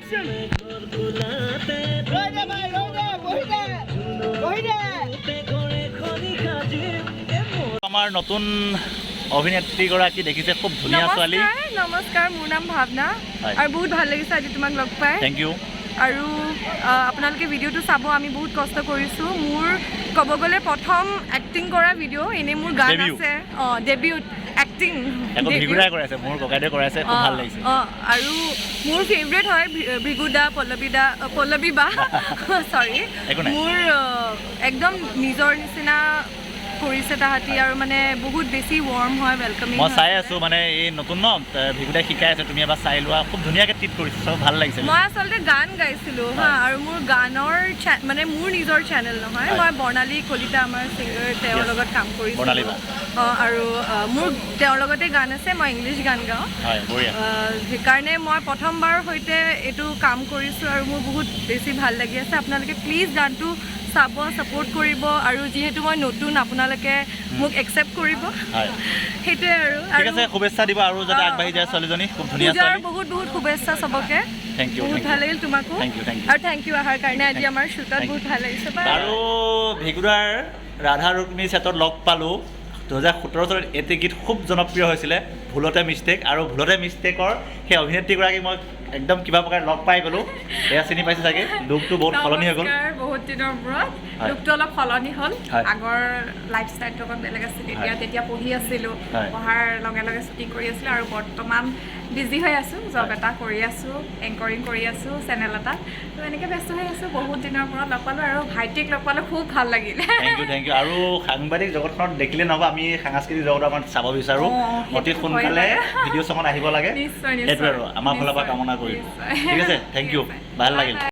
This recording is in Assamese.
আমাৰ নতুন অভিনেত্ৰীগৰাকী দেখিছে খুব ধুনীয়া ছোৱালী। নমস্কাৰ, মোৰ নাম ভাৱনা আৰু বহুত ভাল লাগিছে আজি তোমাক লগ পাই। Thank you. আৰু আপোনালোকে ভিডিঅ'টো চাব, আমি বহুত কষ্ট কৰিছোঁ। মোৰ ক'ব গ'লে প্ৰথম এক্টিং কৰা ভিডিঅ', এনেই মোৰ গান আছে ডেবিউট এক্টিং ভিগুদাই কৰাইছে, মোৰ ককাইদেউ কৰাইছে, খুব ভাল লাগিছে। আৰু মোৰ ফেভৰেট হয় ভৃগুদা, পল্লৱী বা চৰি, মোৰ একদম নিজৰ নিচিনা কৰিছে তাহাঁতি আৰু মানে বহুত বেছি ৱাৰ্ম হয়, ৱেলকামিং। মই চাই আছোঁ মানে এই নতুন ন ভিগুদাই শিকাই আছে, তুমি এবাৰ চাই লোৱা, খুব ধুনীয়াকৈ ট্ৰিট কৰিছে, চব ভাল লাগিছে। মই আচলতে গান গাইছিলোঁ হা, আৰু মোৰ গানৰ মানে মোৰ নিজৰ চেনেল নহয়, মই বৰ্ণালী কলিতা আমাৰ ছিংগাৰ, তেওঁৰ লগত কাম কৰিছোঁ। আৰু মোৰ তেওঁৰ লগতে গান আছে, মই ইংলিছ গান গাওঁ। সেইকাৰণে মই প্ৰথমবাৰ সৈতে এইটো কাম কৰিছোঁ আৰু মোৰ বহুত বেছি ভাল লাগি আছে। আপোনালোকে প্লিজ গানটো চাব, ছাপোৰ্ট কৰিব, আৰু যিহেতু মই নতুন আপোনালোকে মোক একচেপ্ট কৰিব, সেইটোৱে। আৰু শুভেচ্ছা দিব আৰু যাতে আগবাঢ়ি যায় ছোৱালীজনী, খুব ধুনীয়া ছোৱালী। বহুত বহুত শুভেচ্ছা চবকে। Thank you. বহুত ভাল লাগিল তোমাকো, আৰু থেংক ইউ অহাৰ কাৰণে। আজি আমাৰ শ্বুটত বহুত ভাল লাগিছে। আৰু ভিগুদাৰ ৰাধা ৰুক্মিণী ছেটত লগ পালোঁ 2017 চনত। এটি গীত খুব জনপ্ৰিয় হৈছিলে, ভুলতে মিষ্টেক, আৰু ভুলতে মিষ্টেকৰ সেই অভিনেত্ৰীগৰাকীক মই একদম কিবা প্ৰকাৰে লগ পাই গ'লোঁ। এয়া চিনি পাইছে চাগে, লুকটো বহুত সলনি হৈ গ'ল। বহুত দিনৰ মূৰত লুকটো অলপ সলনি হ'ল। আগৰ লাইফ ষ্টাইলটো অকণ বেলেগ আছিল। তেতিয়া পঢ়ি আছিলোঁ, পঢ়াৰ লগে লগে শ্বুটিং কৰি আছিলোঁ, আৰু বৰ্তমান বিজি হৈ আছোঁ, জব এটা কৰি আছোঁ, এংকৰিং কৰি আছোঁ চেনেল এটাত। তো এনেকৈ ব্যস্ত হৈ আছোঁ। বহুত দিনৰ মূৰত লগ পালোঁ, আৰু ভাইটিক লগ পালোঁ, খুব ভাল লাগিলে। Thank you. আৰু সাংবাদিক জগতখনত দেখিলে নহ'ব, আমি সাংস্কৃতিক জগত অকণ চাব বিচাৰোঁ। অতি সোনকালে ভিডিঅ' চঙত আহিব লাগে, সেইটোৱে আৰু আমাৰ ফালৰ পৰা কামনা কৰিম। ঠিক আছে, থেংক ইউ, ভাল লাগিল।